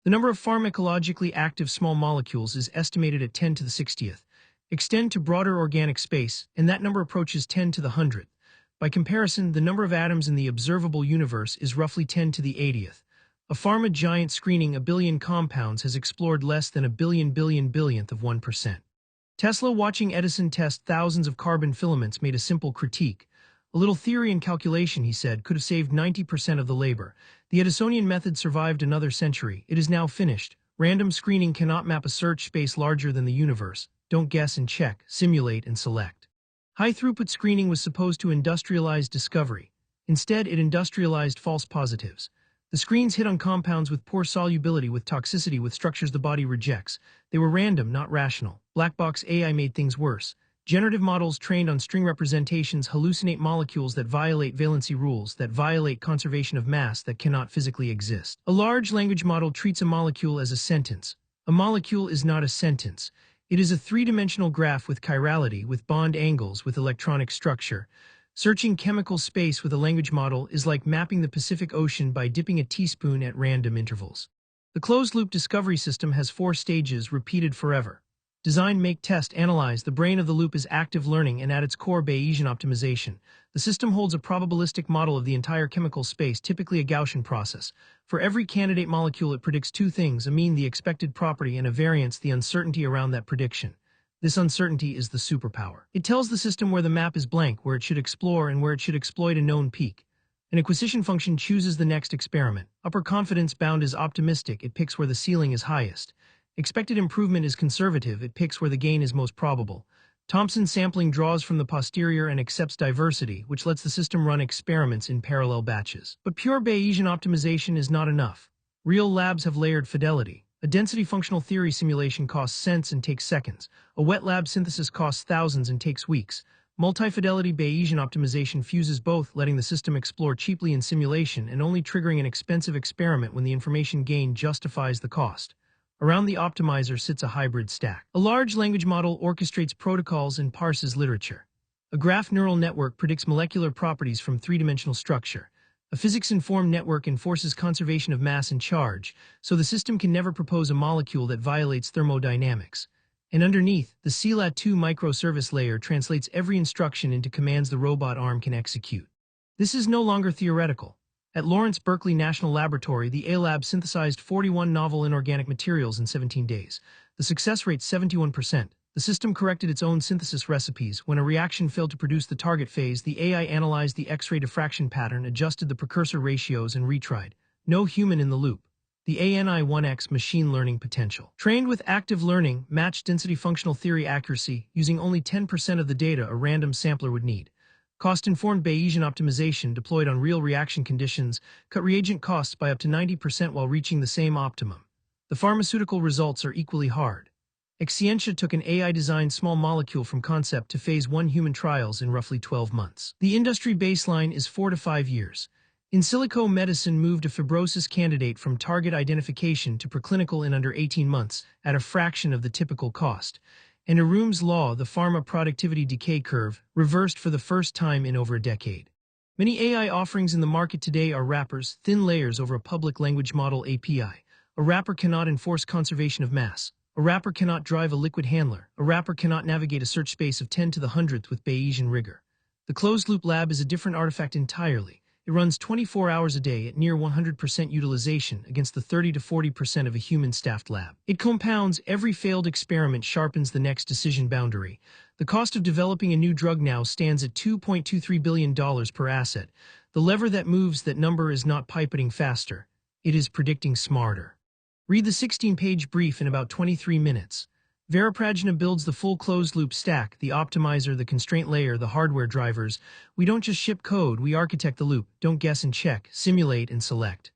The number of pharmacologically active small molecules is estimated at 10 to the 60th. Extend to broader organic space, and that number approaches 10 to the 100th. By comparison, the number of atoms in the observable universe is roughly 10 to the 80th. A pharma giant screening a billion compounds has explored less than a billionth of 1%. Tesla watching Edison test thousands of carbon filaments made a simple critique. A little theory and calculation, he said, could have saved 90% of the labor. The Edisonian method survived another century. It is now finished. Random screening cannot map a search space larger than the universe. Don't guess and check, simulate and select. High-throughput screening was supposed to industrialize discovery. Instead, it industrialized false positives. The screens hit on compounds with poor solubility, with toxicity, with structures the body rejects. They were random, not rational. Black box AI made things worse. Generative models trained on string representations hallucinate molecules that violate valency rules, that violate conservation of mass, that cannot physically exist. A large language model treats a molecule as a sentence. A molecule is not a sentence. It is a three-dimensional graph with chirality, with bond angles, with electronic structure. Searching chemical space with a language model is like mapping the Pacific Ocean by dipping a teaspoon at random intervals. The closed-loop discovery system has 4 stages, repeated forever. Design, make, test, analyze. The brain of the loop is active learning and at its core Bayesian optimization. The system holds a probabilistic model of the entire chemical space, typically a Gaussian process. For every candidate molecule it predicts 2 things, a mean, the expected property, and a variance, the uncertainty around that prediction. This uncertainty is the superpower. It tells the system where the map is blank, where it should explore, and where it should exploit a known peak. An acquisition function chooses the next experiment. Upper confidence bound is optimistic, it picks where the ceiling is highest. Expected improvement is conservative, it picks where the gain is most probable. Thompson sampling draws from the posterior and accepts diversity, which lets the system run experiments in parallel batches. But pure Bayesian optimization is not enough. Real labs have layered fidelity. A density functional theory simulation costs cents and takes seconds. A wet lab synthesis costs thousands and takes weeks. Multi-fidelity Bayesian optimization fuses both, letting the system explore cheaply in simulation and only triggering an expensive experiment when the information gained justifies the cost. Around the optimizer sits a hybrid stack. A large language model orchestrates protocols and parses literature. A graph neural network predicts molecular properties from 3-dimensional structure. A physics-informed network enforces conservation of mass and charge, so the system can never propose a molecule that violates thermodynamics. And underneath, the SiLA 2 microservice layer translates every instruction into commands the robot arm can execute. This is no longer theoretical. At Lawrence Berkeley National Laboratory, the lab synthesized 41 novel inorganic materials in 17 days. The success rate 71%. The system corrected its own synthesis recipes. When a reaction failed to produce the target phase, the AI analyzed the X-ray diffraction pattern, adjusted the precursor ratios, and retried. No human in the loop. The ANI-1X machine learning potential. Trained with active learning, matched density functional theory accuracy, using only 10% of the data a random sampler would need. Cost-informed Bayesian optimization deployed on real reaction conditions cut reagent costs by up to 90% while reaching the same optimum. The pharmaceutical results are equally hard. Exscientia took an AI-designed small molecule from concept to phase 1 human trials in roughly 12 months. The industry baseline is 4 to 5 years. In silico medicine moved a fibrosis candidate from target identification to preclinical in under 18 months, at a fraction of the typical cost. And Arum's law, the pharma productivity decay curve, reversed for the first time in over a decade. Many AI offerings in the market today are wrappers, thin layers over a public language model API. A wrapper cannot enforce conservation of mass. A wrapper cannot drive a liquid handler. A wrapper cannot navigate a search space of 10 to the 100th with Bayesian rigor. The closed-loop lab is a different artifact entirely. It runs 24 hours a day at near 100% utilization against the 30 to 40% of a human-staffed lab. It compounds. Every failed experiment sharpens the next decision boundary. The cost of developing a new drug now stands at $2.23 billion per asset. The lever that moves that number is not pipetting faster. It is predicting smarter. Read the 16-page brief in about 23 minutes. Veriprajna builds the full closed-loop stack, the optimizer, the constraint layer, the hardware drivers. We don't just ship code, we architect the loop. Don't guess and check, simulate and select.